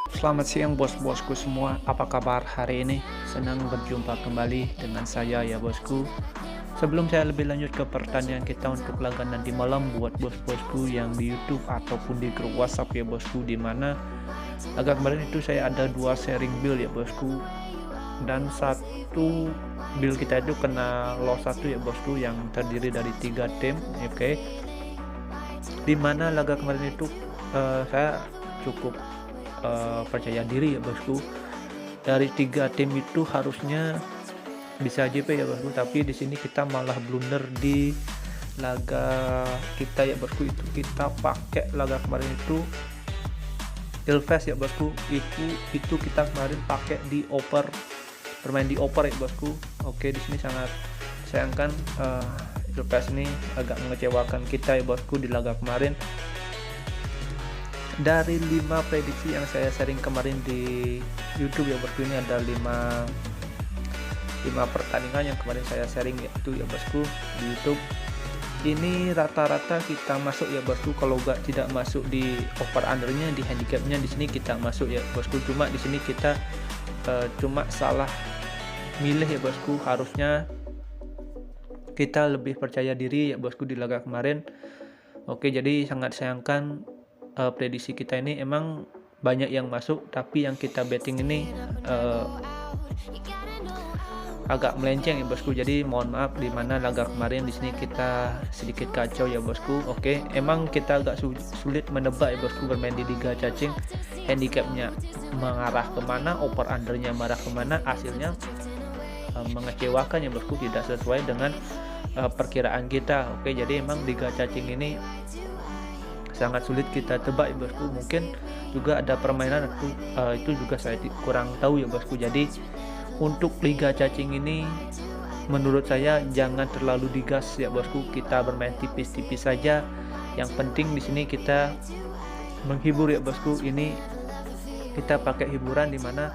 Selamat siang bos-bosku semua, apa kabar hari ini? Senang berjumpa kembali dengan saya ya bosku. Sebelum saya lebih lanjut ke pertanyaan kita untuk laga nanti malam buat bos-bosku yang di YouTube ataupun di grup WhatsApp ya bosku, di mana laga kemarin itu saya ada dua sharing build ya bosku, dan satu build kita itu kena loss satu ya bosku yang terdiri dari tiga tim, oke. Dimana laga kemarin itu saya cukup percaya diri ya bosku. Dari tiga tim itu harusnya bisa JP ya bosku, tapi di sini kita malah blunder di laga kita ya bosku. Itu kita pakai laga kemarin itu Ilves ya bosku. Itu kita kemarin pakai di over, bermain di over ya bosku. Oke, di sini sangat sayangkan Ilves ini agak mengecewakan kita ya bosku di laga kemarin. Dari 5 prediksi yang saya sharing kemarin di YouTube ya bosku, ini ada 5 pertandingan yang kemarin saya sharing yaitu ya bosku di YouTube. Ini rata-rata kita masuk ya bosku, kalau tidak masuk di over undernya, di handicapnya di sini kita masuk ya bosku. Cuma di sini kita cuma salah milih ya bosku. Harusnya kita lebih percaya diri ya bosku di laga kemarin. Oke, jadi sangat sayangkan prediksi kita ini emang banyak yang masuk, tapi yang kita betting ini agak melenceng ya bosku. Jadi mohon maaf di mana laga kemarin di sini kita sedikit kacau ya bosku. Oke, emang kita agak sulit menebak ya bosku bermain di Liga Cacing. Handicapnya mengarah kemana, over undernya marah kemana, hasilnya mengecewakan ya bosku, tidak sesuai dengan perkiraan kita. Oke, jadi emang Liga Cacing ini sangat sulit kita tebak ya bosku. Mungkin juga ada permainan itu juga saya kurang tahu ya bosku. Jadi untuk Liga Cacing ini menurut saya jangan terlalu digas ya bosku. Kita bermain tipis-tipis saja. Yang penting di sini kita menghibur ya bosku. Ini kita pakai hiburan dimana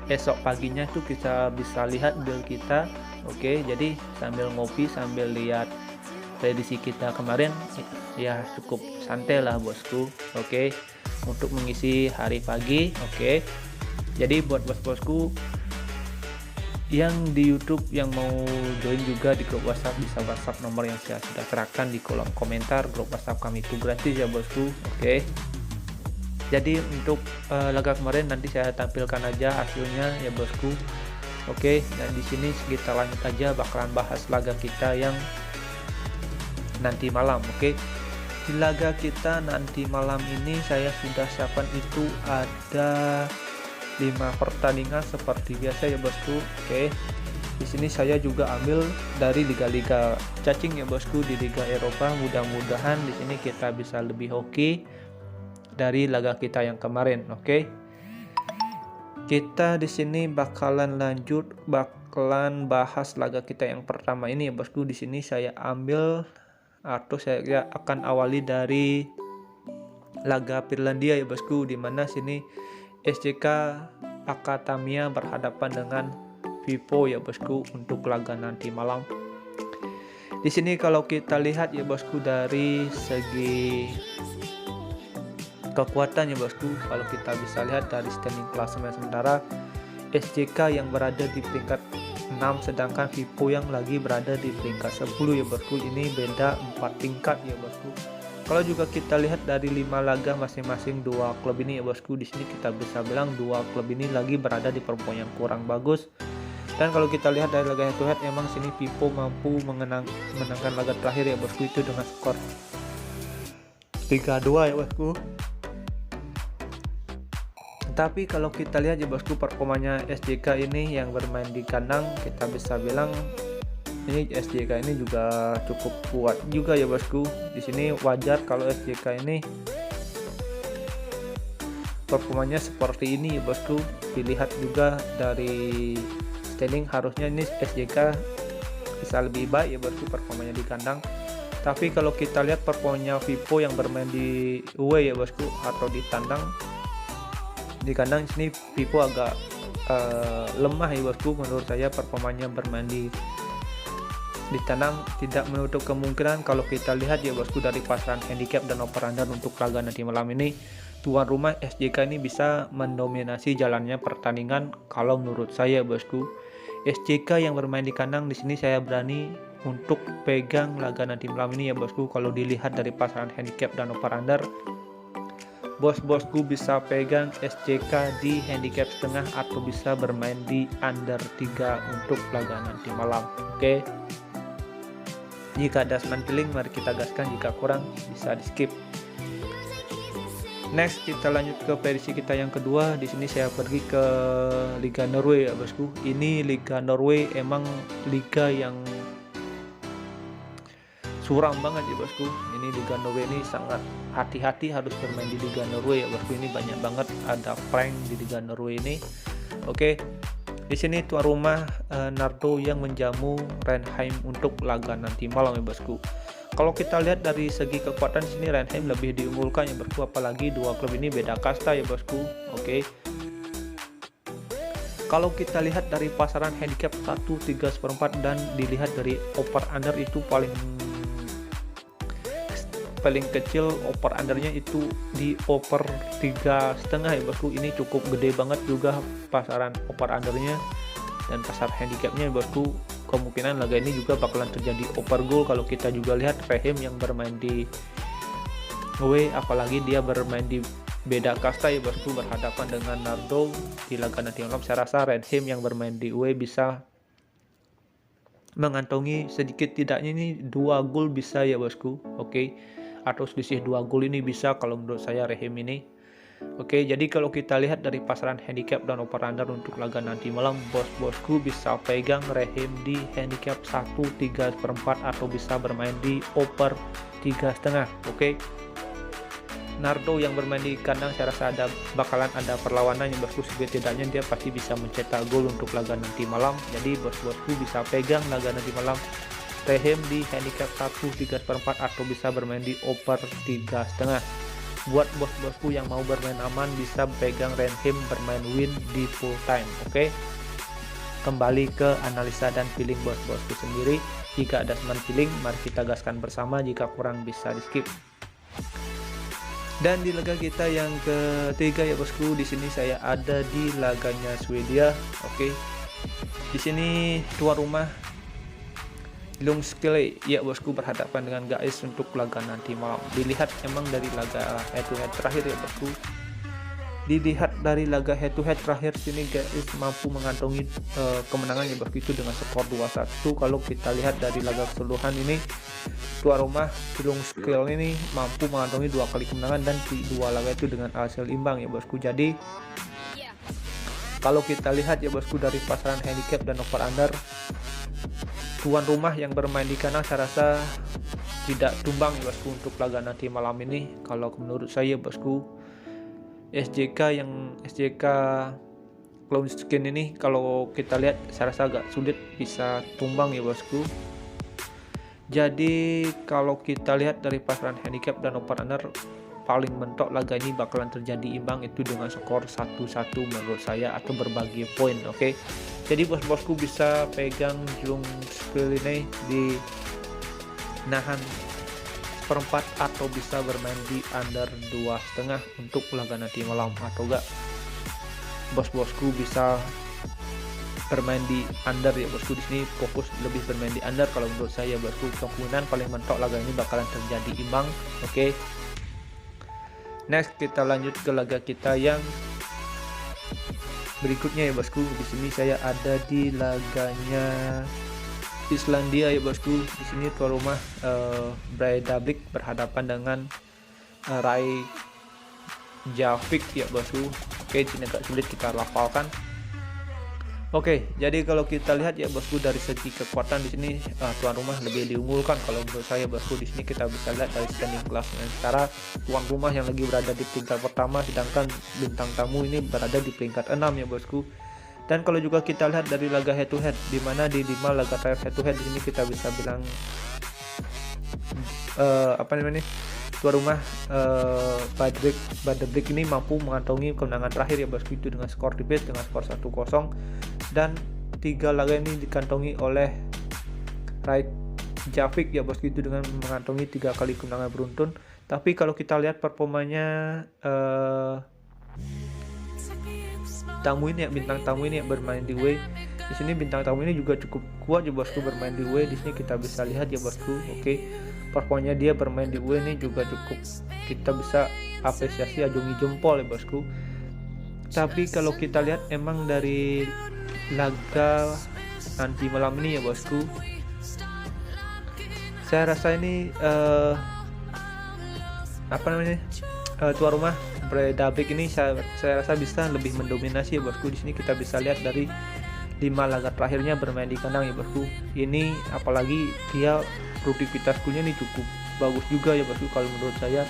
esok paginya tuh kita bisa lihat build kita. Oke, jadi sambil ngopi sambil lihat prediksi kita kemarin ya cukup santai lah bosku. Oke, untuk mengisi hari pagi. Oke, jadi buat bos-bosku yang di YouTube yang mau join juga di grup WhatsApp, bisa WhatsApp nomor yang saya sudah serahkan di kolom komentar. Grup WhatsApp kami itu gratis ya bosku. Oke, jadi untuk laga kemarin nanti saya tampilkan aja hasilnya ya bosku. Oke, dan di sini kita lanjut aja bakalan bahas laga kita yang nanti malam. Oke, di laga kita nanti malam ini saya sudah siapkan itu ada 5 pertandingan seperti biasa ya bosku. Oke, di sini saya juga ambil dari liga-liga cacing ya bosku, di Liga Eropa. Mudah-mudahan di sini kita bisa lebih hoki dari laga kita yang kemarin. Oke, kita di sini bakalan bahas laga kita yang pertama ini ya bosku. Di sini saya ambil atau saya akan awali dari laga Finlandia ya bosku, dimana sini SJK Akatamia berhadapan dengan Vivo ya bosku untuk laga nanti malam. Di sini kalau kita lihat ya bosku dari segi kekuatan ya bosku, kalau kita bisa lihat dari standing klasemen sementara SJK yang berada di peringkat 6 sedangkan Vivo yang lagi berada di peringkat 10 ya bosku. Ini beda 4 tingkat ya bosku. Kalau juga kita lihat dari 5 laga masing-masing dua klub ini ya bosku, di sini kita bisa bilang dua klub ini lagi berada di performa yang kurang bagus. Dan kalau kita lihat dari laga head to head, emang sini Vivo mampu menangkan laga terakhir ya bosku, itu dengan skor 3-2 ya bosku. Tapi kalau kita lihat ya bosku performanya SJK ini yang bermain di kandang, kita bisa bilang ini SJK ini juga cukup kuat juga ya bosku. Di sini wajar kalau SJK ini performanya seperti ini ya bosku. Dilihat juga dari standing harusnya ini SJK bisa lebih baik ya bosku performanya di kandang. Tapi kalau kita lihat performanya Vivo yang bermain di away ya bosku atau di tandang, di kandang sini Vivo agak lemah ya bosku. Menurut saya performanya bermain di tandang tidak menutup kemungkinan kalau kita lihat ya bosku dari pasaran handicap dan over under untuk laga nanti malam ini tuan rumah SJK ini bisa mendominasi jalannya pertandingan kalau menurut saya bosku. SJK yang bermain di kandang di sini saya berani untuk pegang laga nanti malam ini ya bosku. Kalau dilihat dari pasaran handicap dan over under, bos-bosku bisa pegang SJK di handicap setengah atau bisa bermain di under 3 untuk laga nanti malam. Oke. Jika ada seman feeling mari kita gaskan, jika kurang bisa di skip. Next kita lanjut ke prediksi kita yang kedua. Di sini saya pergi ke Liga Norway ya bosku. Ini Liga Norway emang liga yang suram banget ya bosku. Ini Liga Norway ini sangat hati-hati harus bermain di Liga Norway ya bosku. Ini banyak banget ada prank di Liga Norway ini. Oke. Di sini tuan rumah Nardo yang menjamu Ranheim untuk laga nanti malam ya bosku. Kalau kita lihat dari segi kekuatan sini Ranheim lebih diunggulkan ya bosku, apalagi dua klub ini beda kasta ya bosku. Oke. Kalau kita lihat dari pasaran handicap 1/3/4 dan dilihat dari over under itu paling kecil over undernya itu di over 3,5 ya bosku. Ini cukup gede banget juga pasaran over undernya dan pasar handicapnya ya bosku. Kemungkinan laga ini juga bakalan terjadi over goal kalau kita juga lihat Ranheim yang bermain di away, apalagi dia bermain di beda kasta ya bosku, berhadapan dengan Nardo di laga nanti malam. Saya rasa Ranheim yang bermain di away bisa mengantongi sedikit tidaknya ini 2 gol bisa ya bosku. Oke. Atau selisih 2 gol ini bisa kalau menurut saya Ranheim ini. Oke, jadi kalau kita lihat dari pasaran handicap dan over under untuk laga nanti malam, bos-bosku bisa pegang Ranheim di handicap 1/3/4 atau bisa bermain di over 3,5. Oke. Nardo yang bermain di kandang saya rasa bakalan ada perlawanan yang bosku, setidaknya dia pasti bisa mencetak gol untuk laga nanti malam. Jadi bos-bosku bisa pegang laga nanti malam Ranheim di handicap 1/3/4 atau bisa bermain di over 3,5. Buat bos-bosku yang mau bermain aman bisa pegang Ranheim bermain win di full time. Oke. Kembali ke analisa dan feeling bos-bosku sendiri. Jika ada seman feeling mari kita gaskan bersama, jika kurang bisa di skip. Dan di laga kita yang ketiga ya bosku, di sini saya ada di laganya Swedia. Oke. Di sini tuan rumah Ljungskile ya bosku berhadapan dengan GAIS untuk laga nanti malam. Dilihat emang dari laga head to head terakhir ya bosku. Dilihat dari laga head to head terakhir sini GAIS mampu mengantongi kemenangan ya bosku itu dengan skor 2-1. Kalau kita lihat dari laga keseluruhan ini tuan rumah Ljungskile ini mampu mengantongi 2 kali kemenangan dan 2 laga itu dengan hasil imbang ya bosku. Jadi kalau kita lihat ya bosku dari pasaran handicap dan over under, tuan rumah yang bermain di kandang saya rasa tidak tumbang ya bosku untuk laga nanti malam ini. Kalau menurut saya bosku, SJK Clown Skin ini kalau kita lihat saya rasa agak sulit bisa tumbang ya bosku. Jadi kalau kita lihat dari pasaran handicap dan over under, paling mentok laga ini bakalan terjadi imbang itu dengan skor 1-1 menurut saya atau berbagi poin. Oke. Jadi bos-bosku bisa pegang Ljungskile ini di nahan seperempat atau bisa bermain di under 2,5 untuk laga nanti malam, atau enggak bos-bosku bisa bermain di under ya bosku. Di sini fokus lebih bermain di under kalau menurut saya bosku. Kemungkinan paling mentok laga ini bakalan terjadi imbang. Oke. Next kita lanjut ke laga kita yang berikutnya ya bosku. Di sini saya ada di laganya Islandia ya bosku. Di sini tuan rumah Breiðablik berhadapan dengan Reykjavik ya bosku. Oke, ini agak sulit kita lafalkan. Oke, jadi kalau kita lihat ya bosku dari segi kekuatan di sini tuan rumah lebih diunggulkan kalau menurut saya bosku. Di sini kita bisa lihat dari standing klasemen secara tuan rumah yang lagi berada di peringkat pertama, sedangkan bintang tamu ini berada di peringkat 6 ya bosku. Dan kalau juga kita lihat dari laga head to head, di mana di 5 laga terakhir head to head di sini kita bisa bilang tuan rumah Breiðablik ini mampu mengantongi kemenangan terakhir ya bosku itu dengan skor di base dengan skor 1-0, dan 3 laga ini dikantongi oleh Reykjavik ya bosku itu dengan mengantongi 3 kali kemenangan beruntun. Tapi kalau kita lihat performanya tamu ini ya, bintang tamu ini yang bermain di W. Di sini bintang tamu ini juga cukup kuat ya bosku bermain di W. Di sini kita bisa lihat ya bosku. Oke. Performanya dia bermain di W ini juga cukup kita bisa apresiasi, ajungi jempol ya bosku. Tapi kalau kita lihat emang dari laga nanti malam ini ya bosku, saya rasa ini tuan rumah Breiðablik ini saya rasa bisa lebih mendominasi ya bosku. Di sini kita bisa lihat dari 5 laga terakhirnya bermain di kandang ya bosku. Ini apalagi dia produktivitas golnya ini cukup bagus juga ya bosku. Kalau menurut saya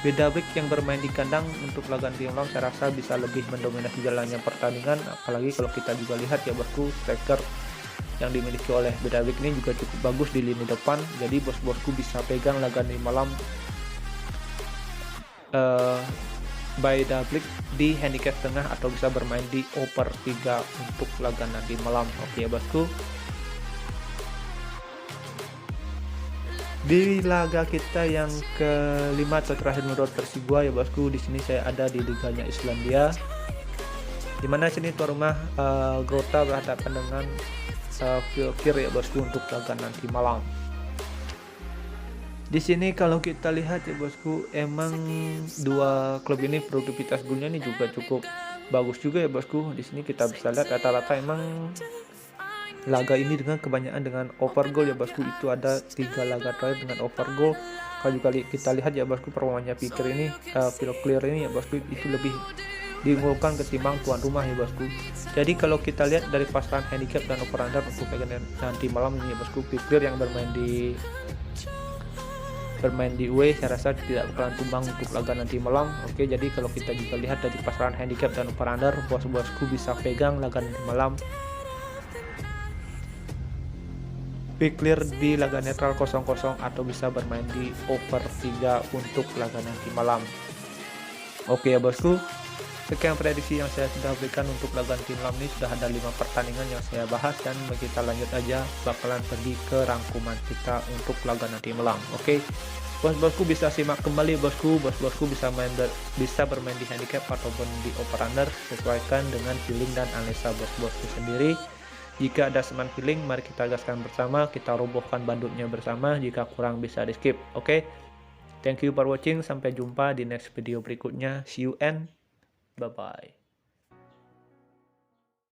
Breiðablik yang bermain di kandang untuk laga nanti malam saya rasa bisa lebih mendominasi jalannya pertandingan. Apalagi kalau kita juga lihat ya bosku, striker yang dimiliki oleh Breiðablik ini juga cukup bagus di lini depan. Jadi bos-bosku bisa pegang laga nanti malam Breiðablik di handicap tengah atau bisa bermain di over 3 untuk laga nanti malam. Oke ya bosku. Di laga kita yang kelima atau terakhir menurut versi gua ya bosku, di sini saya ada di liganya Islandia. Dimana sini tuan rumah Grota berhadapan dengan Fylkir ya bosku untuk laga nanti malam. Di sini kalau kita lihat ya bosku, emang dua klub ini produktivitas golnya ini juga cukup bagus juga ya bosku. Di sini kita bisa lihat rata-rata emang laga ini dengan kebanyakan dengan over goal ya bosku. Itu ada 3 laga terakhir dengan over goal. Kalau juga kita lihat ya bosku, performanya Fylkir ini ya bosku, itu lebih diunggulkan ketimbang tuan rumah ya bosku. Jadi kalau kita lihat dari pasaran handicap dan over under untuk nanti malam ini ya bosku, Fylkir yang bermain di W saya rasa tidak bakalan tumbang untuk laga nanti malam. Oke, jadi kalau kita juga lihat dari pasaran handicap dan over under, bos-bosku bisa pegang laga nanti malam Fylkir di laga netral 0-0 atau bisa bermain di over 3 untuk laga nanti malam. Oke ya bosku, sekian prediksi yang saya sudah berikan untuk laga nanti malam ini. Sudah ada 5 pertandingan yang saya bahas dan kita lanjut aja bakalan pergi ke rangkuman kita untuk laga nanti malam. Oke, bos-bosku bisa simak kembali bosku. Bos-bosku bisa bermain di handicap ataupun di over under, sesuaikan dengan feeling dan analisa bos-bosku sendiri. Jika ada seman feeling, mari kita gaskan bersama, kita robohkan bandutnya bersama. Jika kurang bisa di skip. Oke, thank you for watching, sampai jumpa di next video berikutnya. See you and bye bye.